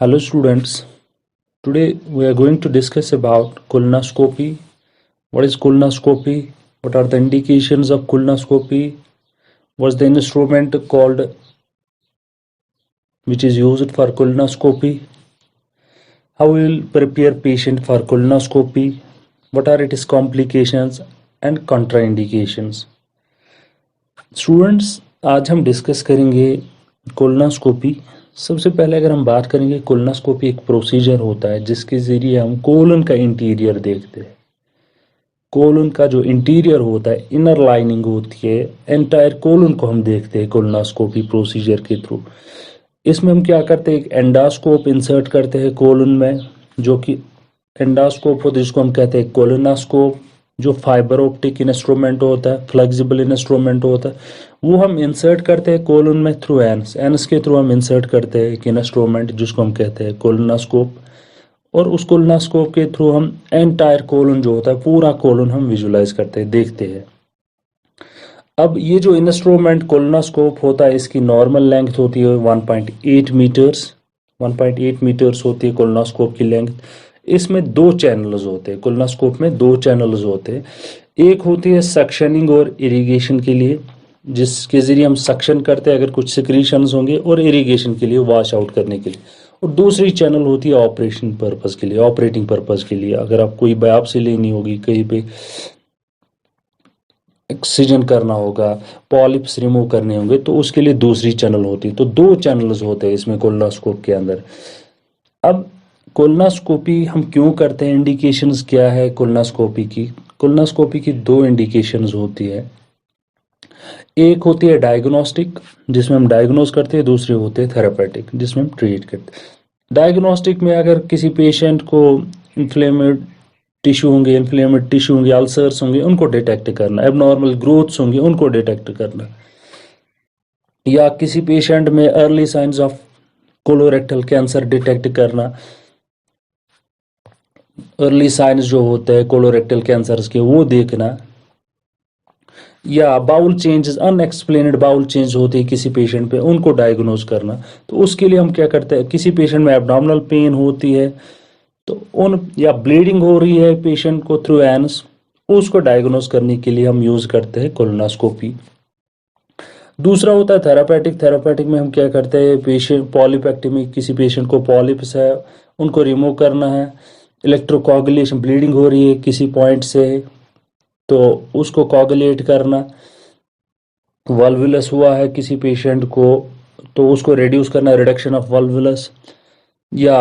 Hello students, today we are going to discuss about colonoscopy. What is colonoscopy? What are the indications of colonoscopy? What's the instrument called which is used for colonoscopy? How we will prepare patient for colonoscopy? What are its complications and contraindications? Students आज हम discuss करेंगे colonoscopy. सबसे पहले अगर हम बात करेंगे, colonoscopy एक प्रोसीजर होता है जिसके ज़रिए हम कोलन का इंटीरियर देखते हैं। कोलन का जो इंटीरियर होता है, इनर लाइनिंग होती है, एंटायर कोलन को हम देखते हैं कोलोनोस्कोपी प्रोसीजर के थ्रू। इसमें हम क्या करते हैं, एक एंडोस्कोप इंसर्ट करते हैं कोलन में, जो कि एंडोस्कोप होता है जिसको हम कहते हैं कोलोनोस्कोप। जो फाइबर ऑप्टिक इंस्ट्रूमेंट होता है, फ्लेक्सिबल इंस्ट्रूमेंट होता है, वो हम इंसर्ट करते हैं कोलन में थ्रू एनस के थ्रू हम इंसर्ट करते हैं एक इंस्ट्रूमेंट जिसको हम कहते हैं कोलोनोस्कोप। और उस कोलोनोस्कोप के थ्रू हम एंटायर कोलन जो होता है, पूरा कोलन हम विजुलाइज करते हैं, देखते हैं। अब ये जो इंस्ट्रूमेंट कोलोनोस्कोप होता है, इसकी नॉर्मल लेंथ होती है 1.8 मीटर्स। 1.8 मीटर्स होती है कोलोनोस्कोप की लेंथ। इसमें दो चैनल्स होते हैं, कोलोनोस्कोप में दो चैनल्स होते हैं। एक होती है सक्शनिंग और इरिगेशन के लिए, जिसके ज़रिए हम सक्शन करते हैं अगर कुछ सिक्रीशंस होंगे, और इरिगेशन के लिए, वॉश आउट करने के लिए। और दूसरी चैनल होती है ऑपरेशन पर्पस के लिए, ऑपरेटिंग पर्पस के लिए। अगर आप कोई बायोप्सी लेनी होगी, कहीं पे एक्सीजन करना होगा, पॉलिप्स रिमूव करने होंगे, तो उसके लिए दूसरी चैनल होती है। तो दो चैनल्स होते हैं इसमें कोलोनोस्कोप के अंदर। अब कोलोनोस्कोपी हम क्यों करते हैं, इंडिकेशंस क्या है कोलोनोस्कोपी की? कोलोनोस्कोपी की दो इंडिकेशंस होती है। एक होती है डायग्नोस्टिक, जिसमें हम डायग्नोस करते हैं, दूसरे होते हैं थेरापेटिक, जिसमें हम ट्रीट करते हैं। डायग्नोस्टिक में अगर किसी पेशेंट को इन्फ्लेमेड टिश्यू होंगे, अल्सर्स होंगे, उनको डिटेक्ट करना, एबनॉर्मल ग्रोथ्स होंगे, उनको डिटेक्ट करना, या किसी पेशेंट में early signs of colorectal cancer detect करना। अर्ली साइंस जो होते हैं कोलोरेक्टल कैंसर्स के, वो देखना। या bowel changes, unexplained bowel change होती है किसी पेशेंट पे, उनको डायग्नोज करना। तो उसके लिए हम क्या करते हैं, किसी पेशेंट में एब्डोमिनल पेन होती है तो या ब्लीडिंग हो रही है पेशेंट को थ्रू एनस, उसको डायग्नोज करने के लिए हम यूज करते हैं कोलोनोस्कोपी। दूसरा होता है थेरापेटिक। थेरापेटिक में हम क्या करते हैं, पेशेंट पॉलिपेक्टमी, किसी पेशेंट को पॉलिप्स है, उनको रिमूव करना है। इलेक्ट्रोकोगुलेशन, ब्लीडिंग हो रही है किसी पॉइंट से, तो उसको कोगुलेट करना। वल्वुलस हुआ है किसी पेशेंट को, तो उसको रिड्यूस करना, रिडक्शन ऑफ वल्वुलस। या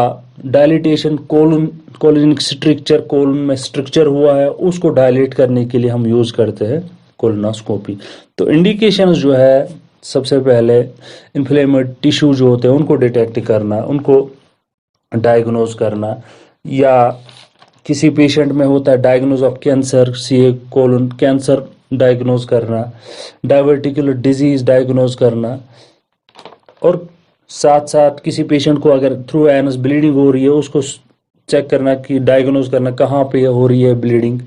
डायलिटेशन, कोलोनिक स्ट्रक्चर, कोलन में स्ट्रक्चर हुआ है, उसको डायलेट करने के लिए हम यूज करते हैं कोलोनोस्कोपी। तो इंडिकेशंस जो है, सबसे पहले इन्फ्लेमेड टिश्यू जो होते हैं उनको डिटेक्ट करना, उनको डायग्नोज करना। या किसी पेशेंट में होता है diagnose of cancer, CA colon cancer diagnose करना, डायवर्टिकुलर डिजीज डायग्नोज करना। और साथ साथ किसी पेशेंट को अगर थ्रू एनस ब्लीडिंग हो रही है, उसको चेक करना कि डायग्नोज करना कहाँ पे हो रही है ब्लीडिंग।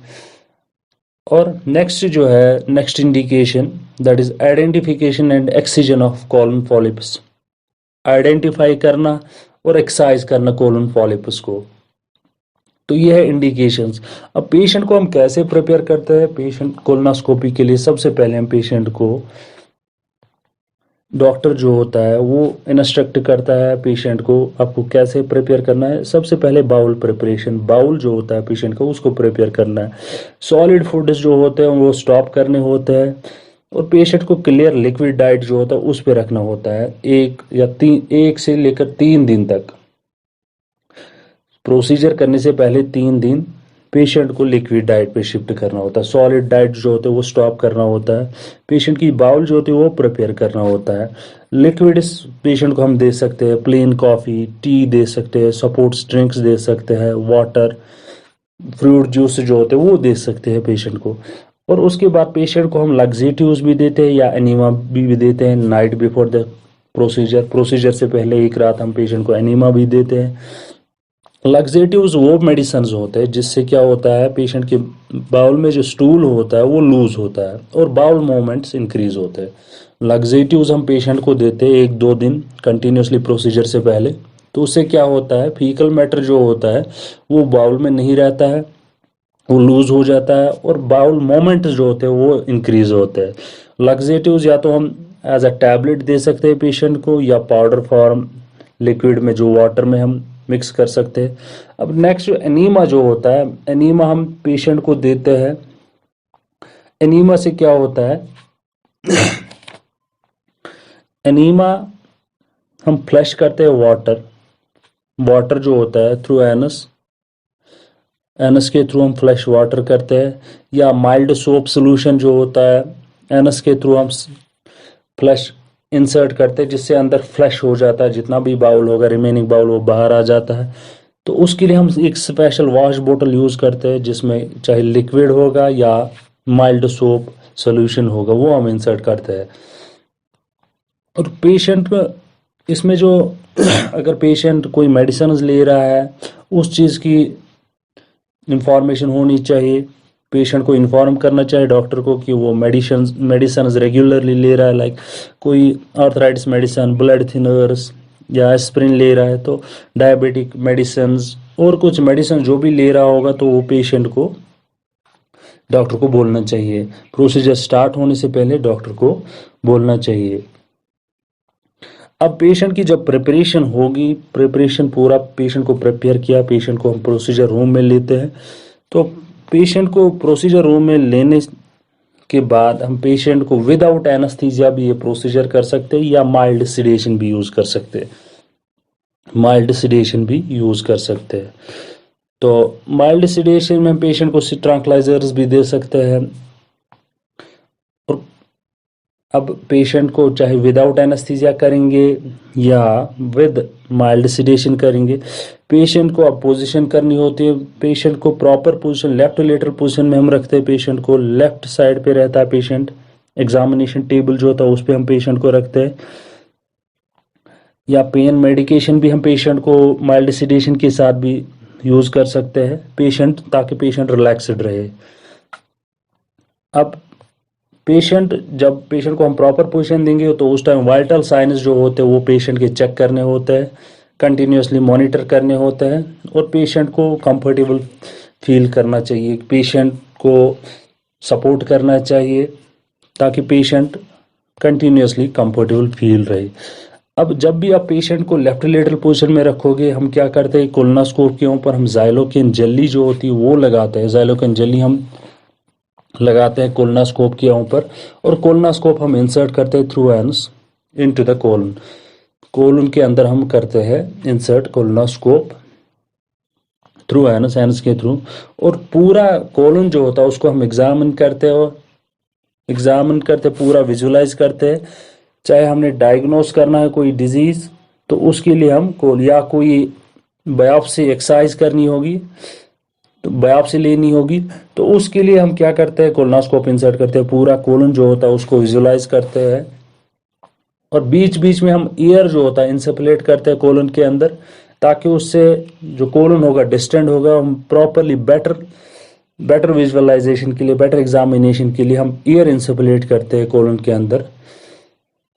और नेक्स्ट जो है, next indication, that is identification and excision of colon polyps. Identify करना और एक्साइज करना कोलन पॉलिप्स को। तो ये है इंडिकेशंस। अब पेशेंट को हम कैसे प्रिपेयर करते हैं पेशेंट कोलोनोस्कोपी के लिए? सबसे पहले हम पेशेंट को, डॉक्टर जो होता है वो इंस्ट्रक्ट करता है पेशेंट को, आपको कैसे प्रिपेयर करना है। सबसे पहले बाउल प्रिपरेशन, बाउल जो होता है पेशेंट का, उसको प्रिपेयर करना है। सॉलिड फूड्स जो होते हैं वो स्टॉप करने होते हैं, और पेशेंट को क्लियर लिक्विड डाइट जो होता है उस पर रखना होता है 1 से लेकर 3 दिन तक। प्रोसीजर करने से पहले 3 दिन पेशेंट को लिक्विड डाइट पे शिफ्ट करना होता है। सॉलिड डाइट जो होते है वो स्टॉप करना होता है। पेशेंट की बाउल जो होती है वो प्रिपेयर करना होता है। लिक्विड पेशेंट को हम दे सकते हैं, प्लेन कॉफ़ी, टी दे सकते हैं, सपोर्ट्स ड्रिंक्स दे सकते हैं, वाटर, फ्रूट जूस जो होते हैं वो दे सकते हैं पेशेंट को। और उसके बाद पेशेंट को हम लग्जेटिव्स भी देते हैं या एनीमा भी देते हैं नाइट बिफोर द प्रोसीजर से पहले एक रात हम पेशेंट को एनीमा भी देते हैं। लग्जेटिव्स वो मेडिसिन होते हैं जिससे क्या होता है, पेशेंट के बाउल में जो स्टूल होता है वो लूज होता है और बाउल मूवमेंट्स इंक्रीज होते हैं। लग्जेटिव्स हम पेशेंट को देते हैं 1-2 दिन कंटिन्यूसली प्रोसीजर से पहले, तो उससे क्या होता है, फीकल मैटर जो होता है वो बाउल में नहीं रहता है, वो लूज हो जाता है और बाउल मोमेंट जो होते हैं वो इंक्रीज होते हैं। लग्जेटिव्स या तो हम एज अ टैबलेट दे सकते हैं पेशेंट को, या पाउडर फॉर्म लिक्विड में जो वाटर में हम मिक्स कर सकते हैं। अब नेक्स्ट जो एनीमा जो होता है, एनीमा हम पेशेंट को देते हैं। एनीमा से क्या होता है, एनीमा हम फ्लश करते हैं वाटर जो होता है थ्रू एनस, एनस के थ्रू हम फ्लश वाटर करते हैं, या माइल्ड सोप सोल्यूशन जो होता है एनस के थ्रू हम फ्लश इंसर्ट करते हैं, जिससे अंदर फ्लश हो जाता है, जितना भी बाउल होगा रिमेनिंग बाउल वो बाहर आ जाता है। तो उसके लिए हम एक स्पेशल वॉश बोतल यूज़ करते हैं, जिसमें चाहे लिक्विड होगा या माइल्ड सोप सोल्यूशन होगा वो हम इंसर्ट करते हैं। और पेशेंट को इसमें जो अगर पेशेंट कोई मेडिसिन ले रहा है उस चीज़ की इंफॉर्मेशन होनी चाहिए, पेशेंट को इन्फॉर्म करना चाहिए डॉक्टर को कि वो मेडिसिन रेगुलरली ले रहा है, लाइक कोई आर्थराइटिस मेडिसिन, ब्लड थिनर्स या एस्प्रिन ले रहा है, तो डायबिटिक मेडिसिन और कुछ मेडिसिन जो भी ले रहा होगा तो वो पेशेंट को डॉक्टर को बोलना चाहिए। प्रोसीजर स्टार्ट होने से पहले डॉक्टर को बोलना चाहिए। अब पेशेंट की जब प्रिपरेशन होगी, प्रिपरेशन पूरा पेशेंट को प्रिपेयर किया, पेशेंट को हम प्रोसीजर रूम में लेते हैं। तो पेशेंट को प्रोसीजर रूम में लेने के बाद हम पेशेंट को विदाउट एनेस्थीसिया भी ये प्रोसीजर कर सकते हैं, या माइल्ड सिडेशन भी यूज़ कर सकते हैं, माइल्ड सिडेशन भी यूज़ कर सकते हैं। तो माइल्ड सिडेशन में पेशेंट को ट्रैंक्विलाइजर्स भी दे सकते हैं। और अब पेशेंट को चाहे विदाउट एनेस्थीसिया करेंगे या विद माइल्ड सिडेशन करेंगे, पेशेंट को अब पोजीशन करनी होती है। पेशेंट को proper position, left lateral position में हम रखते हैं, पेशेंट को लेफ्ट साइड पे रहता है पेशेंट, एग्जामिनेशन टेबल जो होता है उस पे हम पेशेंट को रखते हैं। या पेन मेडिकेशन भी हम पेशेंट को माइल्ड सिडेशन के साथ भी यूज़ कर सकते हैं पेशेंट, ताकि पेशेंट रिलैक्सड रहे। अब जब पेशेंट को हम प्रॉपर पोजीशन देंगे तो उस टाइम वाइटल साइंस जो होते हैं वो पेशेंट के चेक करने होते हैं, कंटिन्यूसली मॉनिटर करने होते हैं, और पेशेंट को कंफर्टेबल फील करना चाहिए, पेशेंट को सपोर्ट करना चाहिए ताकि पेशेंट कंटिन्यूसली कंफर्टेबल फील रहे। अब जब भी आप पेशेंट को लेफ्ट लेटरल पोजीशन में रखोगे, हम क्या करते हैं, कोलोनोस्कोप के ऊपर हम ज़ाइलोकेन जेली जो होती है वो लगाते हैं। ज़ाइलोकेन जेली हम लगाते हैं कोलोनोस्कोप के ऊपर, और कोलोनोस्कोप हम इंसर्ट करते हैं through anus into the colon. Colon के अंदर हम करते हैं insert colonoscope through anus, anus के थ्रू, और पूरा कोलन जो होता है उसको हम एग्जामिन करते हैं, और एग्जामिन करते पूरा विजुलाइज करते हैं। चाहे हमने डायग्नोस करना है कोई डिजीज तो उसके लिए हम या कोई बायोप्सी एक्सरसाइज करनी होगी, तो बायोप्सी लेनी होगी, तो उसके लिए हम क्या करते हैं, कोलोनोस्कोप इंसर्ट करते हैं, पूरा कोलन जो होता है उसको विजुलाइज करते हैं, और बीच बीच में हम ईयर जो होता है इंसपलेट करते हैं कोलन के अंदर, ताकि उससे जो कोलन होगा डिस्टेंट होगा। हम प्रॉपरली बेटर विजुअलाइजेशन के लिए, बेटर एग्जामिनेशन के लिए हम ईयर इंसपलेट करते हैं कोलन के अंदर।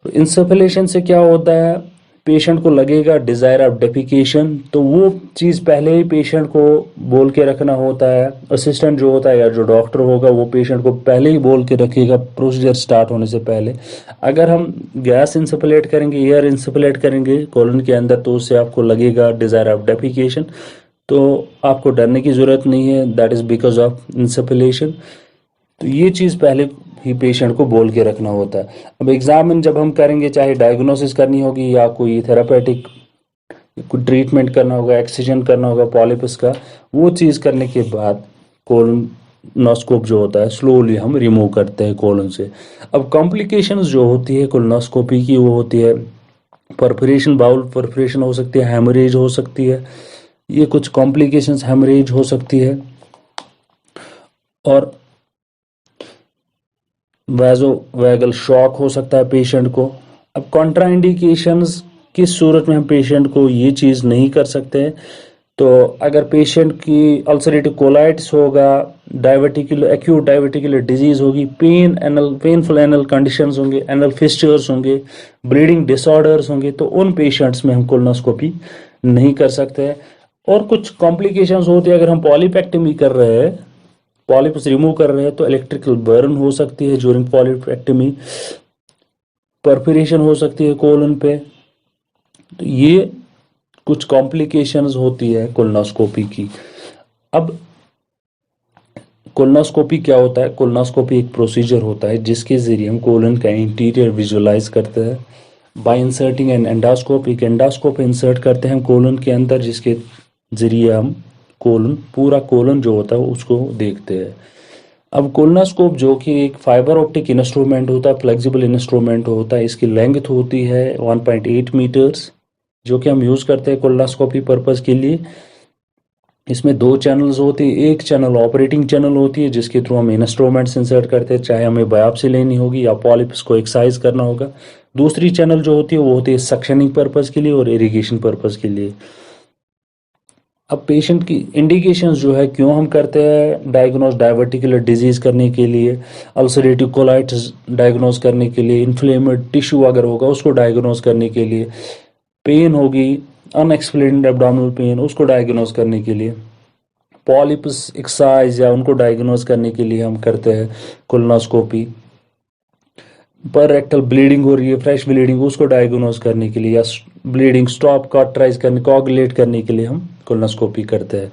इंसपलेशन से क्या होता है, पेशेंट को लगेगा डिज़ायर ऑफ डेफिकेशन, तो वो चीज़ पहले ही पेशेंट को बोल के रखना होता है। असिस्टेंट जो होता है या जो डॉक्टर होगा वो पेशेंट को पहले ही बोल के रखेगा प्रोसीजर स्टार्ट होने से पहले। अगर हम गैस इंसपलेट करेंगे, एयर इंसपलेट करेंगे कोलन के अंदर, तो उससे आपको लगेगा डिज़ायर ऑफ डेफिकेशन, तो आपको डरने की ज़रूरत नहीं है, दैट इज़ बिकॉज ऑफ इंसपलेशन। तो ये चीज़ पहले ही पेशेंट को बोल के रखना होता है। अब एग्जामिन जब हम करेंगे, चाहे डायग्नोसिस करनी होगी या कोई थेरापेटिक कोई ट्रीटमेंट करना होगा, एक्सिजन करना होगा पॉलिपस का, वो चीज़ करने के बाद कोलोनोस्कोप जो होता है स्लोली हम रिमूव करते हैं कोलन से। अब कॉम्प्लिकेशंस जो होती है कोलोनोस्कोपी की, वो होती है परफोरेशन, बाउल परफोरेशन हो सकती है, हेमरेज हो सकती है, ये कुछ कॉम्प्लिकेशंस हेमरेज हो सकती है, और वैजोवैगल शॉक हो सकता है पेशेंट को। अब कॉन्ट्राइंडिकेशंस किस सूरत में हम पेशेंट को ये चीज़ नहीं कर सकते हैं, तो अगर पेशेंट की अल्सरेटिव कोलाइटिस होगा, एक्यूट डायबिटिकुलर डिजीज़ होगी, पेनफुल एनल कंडीशंस होंगे, एनल फिस्चर्स होंगे, ब्लीडिंग डिसऑर्डर्स होंगे, तो उन पेशेंट्स में हम कोलोनोस्कोपी नहीं कर सकते हैं। और कुछ कॉम्प्लिकेशंस होती है, अगर हम पॉलीपेक्टमी कर रहे हैं, पॉलिप्स रिमूव कर रहे हैं, तो इलेक्ट्रिकल बर्न हो सकती है ज्यूरिंग पॉलीपेक्टमी, परफोरेशन हो सकती है कोलन पे। तो ये कुछ कॉम्प्लिकेशंस होती है कोलोनोस्कोपी की। अब कोलोनोस्कोपी क्या होता है? कोलोनोस्कोपी एक प्रोसीजर होता है जिसके जरिए हम कोलन का इंटीरियर विजुअलाइज करते हैं बाय इंसर्टिंग एन एंडोस्कोप। एक एंडोस्कोप इंसर्ट करते हैं हम कोलन के अंदर, जिसके जरिए हम कोलन, पूरा कोलन जो होता है उसको देखते हैं। अब कोलोनोस्कोप जो कि एक फाइबर ऑप्टिक इंस्ट्रूमेंट होता है, फ्लेक्सिबल इंस्ट्रूमेंट होता है, इसकी लेंथ होती है 1.8 मीटर्स, जो कि हम यूज़ करते हैं कोलोनोस्कोपी पर्पज़ के लिए। इसमें दो चैनल्स होते हैं। एक चैनल ऑपरेटिंग चैनल होती है जिसके थ्रू हम इंस्ट्रूमेंट्स इंसर्ट करते हैं, चाहे हमें बायोप्सी लेनी होगी या पॉलिप्स को एक्साइज करना होगा। दूसरी चैनल जो होती है वो होती है सक्शनिंग पर्पज़ के लिए और इरिगेशन पर्पज़ के लिए। अब पेशेंट की इंडिकेशंस जो है क्यों हम करते हैं, डायग्नोज डायवर्टिकुलर डिजीज करने के लिए, अल्सरेटिव कोलाइटिस डायग्नोज करने के लिए, इन्फ्लेमेड टिश्यू अगर होगा उसको डायग्नोज करने के लिए, पेन होगी अनएक्सप्लेन्ड एब्डोमिनल पेन उसको डायग्नोज करने के लिए, पॉलिप्स एक्साइज या उनको डायग्नोज करने के लिए हम करते हैं कोलोनोस्कोपी। पर रेक्टल ब्लीडिंग हो रही है, फ्रेश ब्लीडिंग, उसको डायग्नोज करने के लिए, या ब्लीडिंग स्टॉप कॉटराइज करने, कोगुलेट करने के लिए हम कोलोनोस्कोपी करते हैं।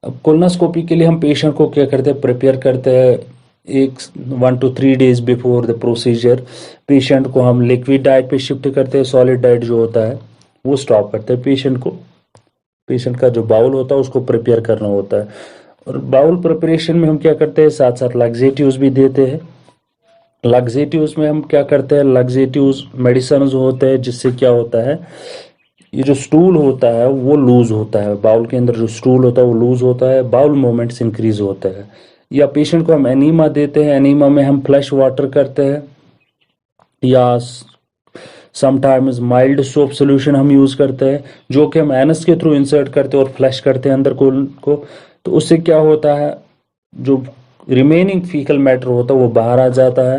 अब कोलोनोस्कोपी के लिए हम पेशेंट को क्या करते हैं, प्रिपेयर करते हैं 1 to 3 days before the procedure. Patient को हम लिक्विड डाइट पे शिफ्ट करते हैं, सॉलिड डाइट जो होता है वो स्टॉप करते हैं। पेशेंट का जो बाउल होता है उसको प्रिपेयर करना होता है। और बाउल प्रिपरेशन में हम क्या करते हैं, साथ साथ लग्जेटिव्स भी देते हैं। लग्जेटिव्स में हम क्या करते हैं, लग्जेटिव्स मेडिसिन होते हैं जिससे क्या होता है, ये जो स्टूल होता है वो लूज होता है, बाउल के अंदर जो स्टूल होता है वो लूज होता है, बाउल मोमेंट्स इंक्रीज होता है। या पेशेंट को हम एनीमा देते हैं, एनीमा में हम फ्लैश वाटर करते हैं, या समटाइम्स माइल्ड सोप सोल्यूशन हम यूज करते हैं, जो कि हम एनस के थ्रू इंसर्ट करते हैं और फ्लैश करते हैं अंदर को। तो उससे क्या होता है, जो रिमेनिंग फीकल मैटर होता है वो बाहर आ जाता है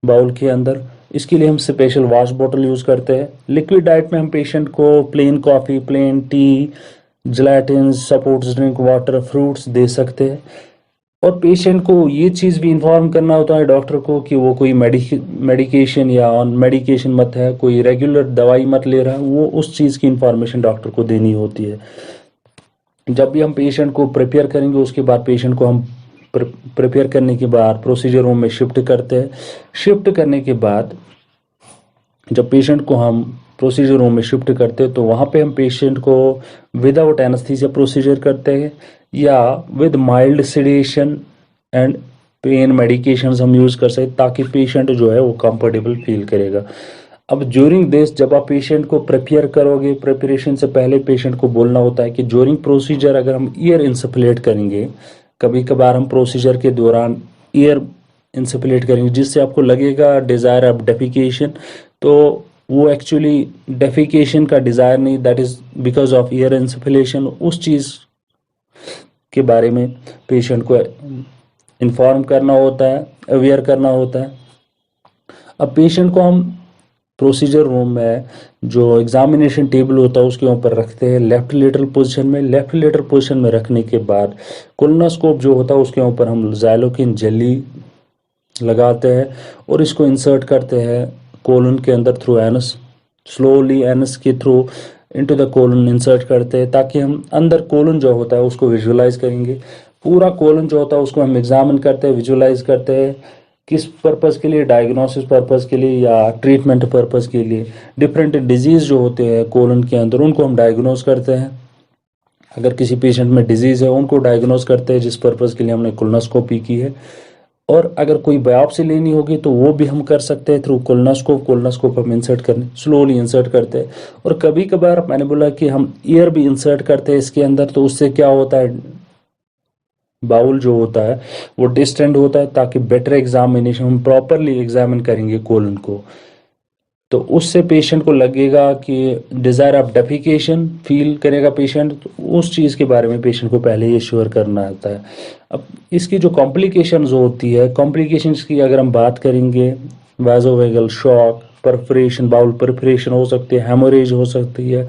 बाउल के अंदर। इसके लिए हम स्पेशल वॉश बॉटल यूज़ करते हैं। लिक्विड डाइट में हम पेशेंट को plain coffee, plain tea, gelatin, sports drink, water, fruits दे सकते हैं। और पेशेंट को ये चीज़ भी इन्फॉर्म करना होता है डॉक्टर को कि वो कोई मेडिकेशन या ऑन मेडिकेशन मत है, कोई रेगुलर दवाई मत ले रहा है, वो उस चीज़ की इन्फॉर्मेशन डॉक्टर को देनी होती है। जब भी हम पेशेंट को प्रिपेयर करेंगे उसके बाद पेशेंट को हम प्रिपेयर करने के बाद प्रोसीजर रूम में शिफ्ट करते हैं। शिफ्ट करने के बाद जब पेशेंट को हम प्रोसीजर रूम में शिफ्ट करते हैं तो वहाँ पे हम पेशेंट को विदाउट एनेस्थीसिया प्रोसीजर करते हैं या with mild sedation and pain medications हम यूज़ कर सकते ताकि पेशेंट जो है वो कंफर्टेबल फील करेगा। अब ज्यूरिंग दिस जब आप पेशेंट को प्रिपेयर करोगे, प्रिपरेशन से पहले पेशेंट को बोलना होता है कि ज्यूरिंग प्रोसीजर अगर हम ईयर इंसफलेट करेंगे, कभी कभार हम प्रोसीजर के दौरान ईयर इंसफलेट करेंगे जिससे आपको लगेगा डिज़ायर ऑफ डेफिकेशन, तो वो एक्चुअली डेफिकेशन का डिज़ायर नहीं, that is because of air insufflation. उस चीज़ के बारे में पेशेंट को इन्फॉर्म करना होता है, अवेयर करना होता है। अब पेशेंट को हम प्रोसीजर रूम में जो एग्जामिनेशन टेबल होता है उसके ऊपर रखते हैं लेफ्ट लेटरल पोजीशन में। लेफ्ट लेटरल पोजीशन में रखने के बाद कोलोनोस्कोप जो होता है उसके ऊपर हम ज़ाइलोकिन जेली लगाते हैं और इसको इंसर्ट करते हैं कोलन के अंदर थ्रू एनस, स्लोली एनस के through into the colon insert करते हैं ताकि हम अंदर कोलन जो होता है उसको विजुअलाइज करेंगे। पूरा कोलन जो होता है उसको हम एग्जामिन करते हैं, विजुअलाइज करते हैं, किस पर्पज़ के लिए, डायग्नोसिस पर्पज़ के लिए या ट्रीटमेंट पर्पज़ के लिए। डिफरेंट डिजीज़ जो होते हैं कोलन के अंदर उनको हम डायग्नोज करते हैं। अगर किसी पेशेंट में डिजीज़ है उनको डायग्नोज करते हैं जिस पर्पज़ के लिए हमने कोलोनोस्कोपी की है। और अगर कोई बायोप्सी लेनी होगी तो वो भी हम कर सकते हैं थ्रू कोलोनोस्कोप हम इंसर्ट करने, स्लोली इंसर्ट करते हैं। और कभी कभार मैंने बोला कि हम ईयर भी इंसर्ट करते हैं इसके अंदर, तो उससे क्या होता है, बाउल जो होता है वो डिस्टेंड होता है ताकि बेटर एग्जामिनेशन, हम प्रॉपरली एग्जामिन करेंगे कोलन को, तो उससे पेशेंट को लगेगा कि डिज़ायर ऑफ डेफिकेशन फील करेगा पेशेंट, तो उस चीज़ के बारे में पेशेंट को पहले ही श्योर करना आता है। अब इसकी जो कॉम्प्लिकेशंस होती है, कॉम्प्लिकेशंस की अगर हम बात करेंगे, वाजोवेगल शॉक, परफोरेशन, बाउल परफोरेशन हो सकती है, हेमोरेज हो सकती है,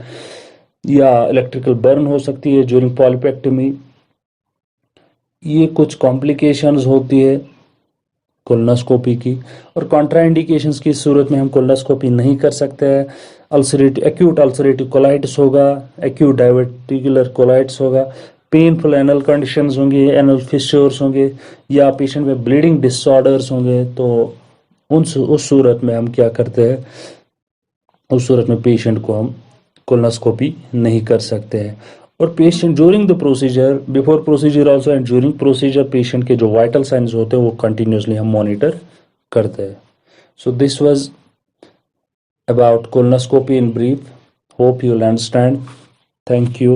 या इलेक्ट्रिकल बर्न हो सकती है ज्यूरिंग पॉलिपेक्टमी। ये कुछ कॉम्प्लिकेशंस होती है कोलोनोस्कोपी की, और कॉन्ट्राइंडिकेशंस की सूरत में हम कोलोनोस्कोपी नहीं कर सकते हैं। एक्यूट अल्सरेटिव कोलाइटिस होगा, एक्यूट डायवर्टिकुलर कोलाइटिस होगा, पेनफुल एनल कंडीशंस होंगे, एनल फिशर्स होंगे, या पेशेंट में ब्लीडिंग डिसऑर्डर्स होंगे। तो उस सूरत में हम क्या करते हैं, उस सूरत में पेशेंट को हम कोलोनोस्कोपी नहीं कर सकते हैं। और patient during the procedure, before procedure also and during procedure, patient के जो वाइटल साइंस होते हैं वो कंटिन्यूसली हम मॉनिटर करते हैं। So this was about colonoscopy in brief. Hope you'll understand. Thank you.